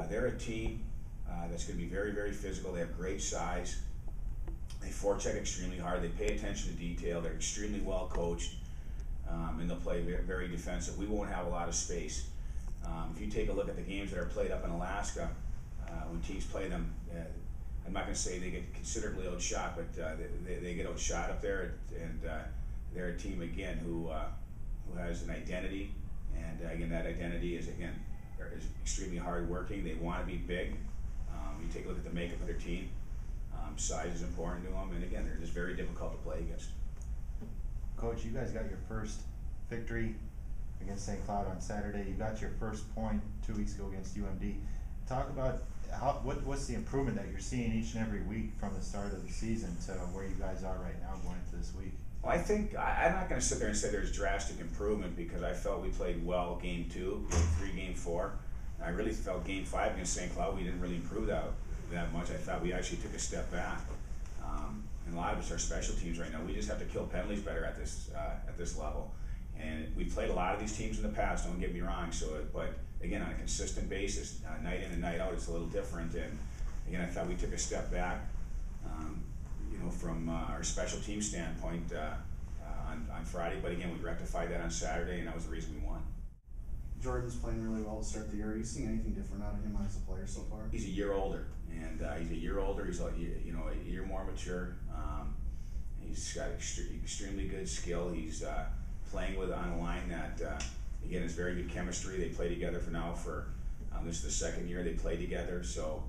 They're a team that's going to be very, very physical. They have great size. They forecheck extremely hard. They pay attention to detail. They're extremely well coached, and they'll play very, very defensive. We won't have a lot of space. If you take a look at the games that are played up in Alaska, when teams play them, I'm not going to say they get considerably outshot, but they get outshot up there, and they're a team again who has an identity, and again that identity is extremely hardworking. They want to be big. You take a look at the makeup of their team. Size is important to them, and again, they're just very difficult to play against. Coach, you guys got your first victory against St. Cloud on Saturday. You got your first point 2 weeks ago against UMD. Talk about what's the improvement that you're seeing each and every week from the start of the season to where you guys are right now going into this week. Well, I think I'm not going to sit there and say there's drastic improvement, because I felt we played well game 2, game 3, game 4. And I really felt game 5 against St. Cloud we didn't really improve that much. I thought we actually took a step back. And a lot of it's our special teams right now. We just have to kill penalties better at this level. And we've played a lot of these teams in the past, don't get me wrong, but again, on a consistent basis, night in and night out, it's a little different. And again, I thought we took a step back, from our special team standpoint on Friday. But again, we rectified that on Saturday, and that was the reason we won. Jordan's playing really well to start the year. Are you seeing anything different out of him as a player so far? He's a year older, and he's a year a year more mature. He's got extremely good skill. He's playing on a line that again is very good chemistry. They play together for this is the second year they play together. So,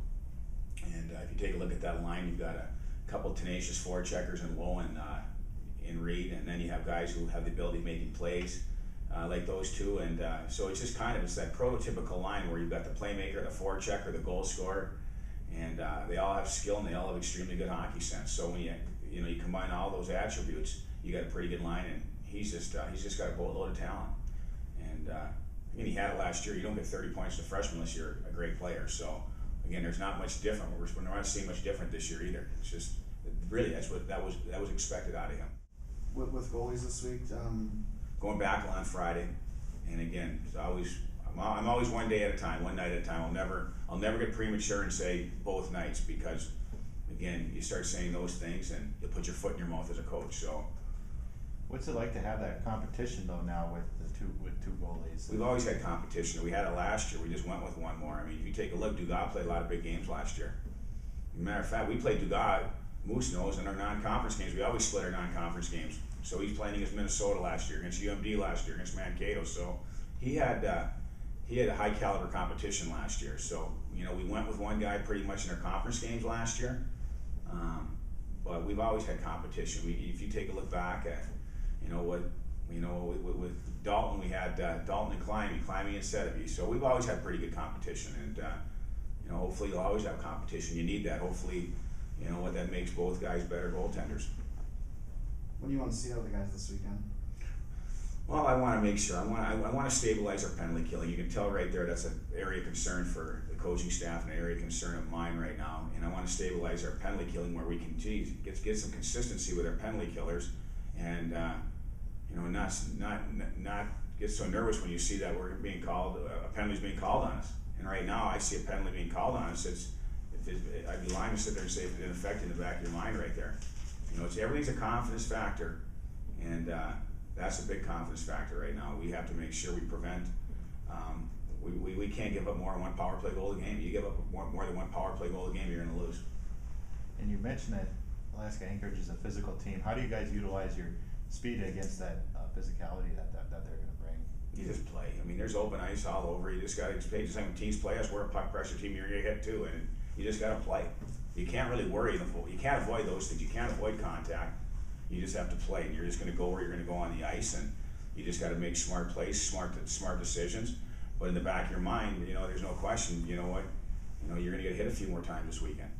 and if you take a look at that line, you've got a couple tenacious forecheckers in Lowe and Reed, and then you have guys who have the ability of making plays. Like those two, and so it's just it's that prototypical line where you've got the playmaker, the forechecker, the goal scorer, and they all have skill and they all have extremely good hockey sense. So when you combine all those attributes, you got a pretty good line, and he's just got a boatload of talent. And again, he had it last year. You don't get 30 points as a freshman unless you're a great player. So again, there's not much different. We're not seeing much different this year either. It's just really that was expected out of him. With goalies this week. Going back on Friday, and again, I'm always one day at a time, one night at a time. I'll never get premature and say both nights, because again, you start saying those things and you'll put your foot in your mouth as a coach. So, what's it like to have that competition though now with two goalies? We've always had competition. We had it last year. We just went with one more. I mean, if you take a look, Dugas played a lot of big games last year. As a matter of fact, we played Dugas, Moose knows, in our non-conference games. We always split our non-conference games. So he's playing against Minnesota last year, against UMD last year, against Mankato. So he had a high caliber competition last year. So we went with one guy pretty much in our conference games last year, but we've always had competition. If you take a look back at with Dalton, we had Dalton and Climbing and Sedeby. So we've always had pretty good competition, and hopefully you'll always have competition. You need that. Hopefully, that makes both guys better goaltenders. What do you want to see out of the guys this weekend? Well, I want to make sure. I want to stabilize our penalty killing. You can tell right there that's an area of concern for the coaching staff and an area of concern of mine right now. And I want to stabilize our penalty killing where we can get some consistency with our penalty killers, and not get so nervous when you see that we're being called a penalty's being called on us. And right now, I see a penalty being called on us. I'd be lying to sit there and say it didn't affect in the back of your mind right there. Everything's a confidence factor, and that's a big confidence factor right now. We have to make sure we prevent. We can't give up more than one power play goal a game. You give up more than one power play goal a game, you're going to lose. And you mentioned that Alaska Anchorage is a physical team. How do you guys utilize your speed against that physicality that they're going to bring? You just play. I mean, there's open ice all over. You just got to play. Just like when teams play us, we're a puck pressure team. You're going to hit too, and you just got to play. You can't really worry. You can't avoid those things. You can't avoid contact. You just have to play, and you're just going to go where you're going to go on the ice, and you just got to make smart plays, smart decisions. But in the back of your mind, there's no question. You know what? You're going to get hit a few more times this weekend.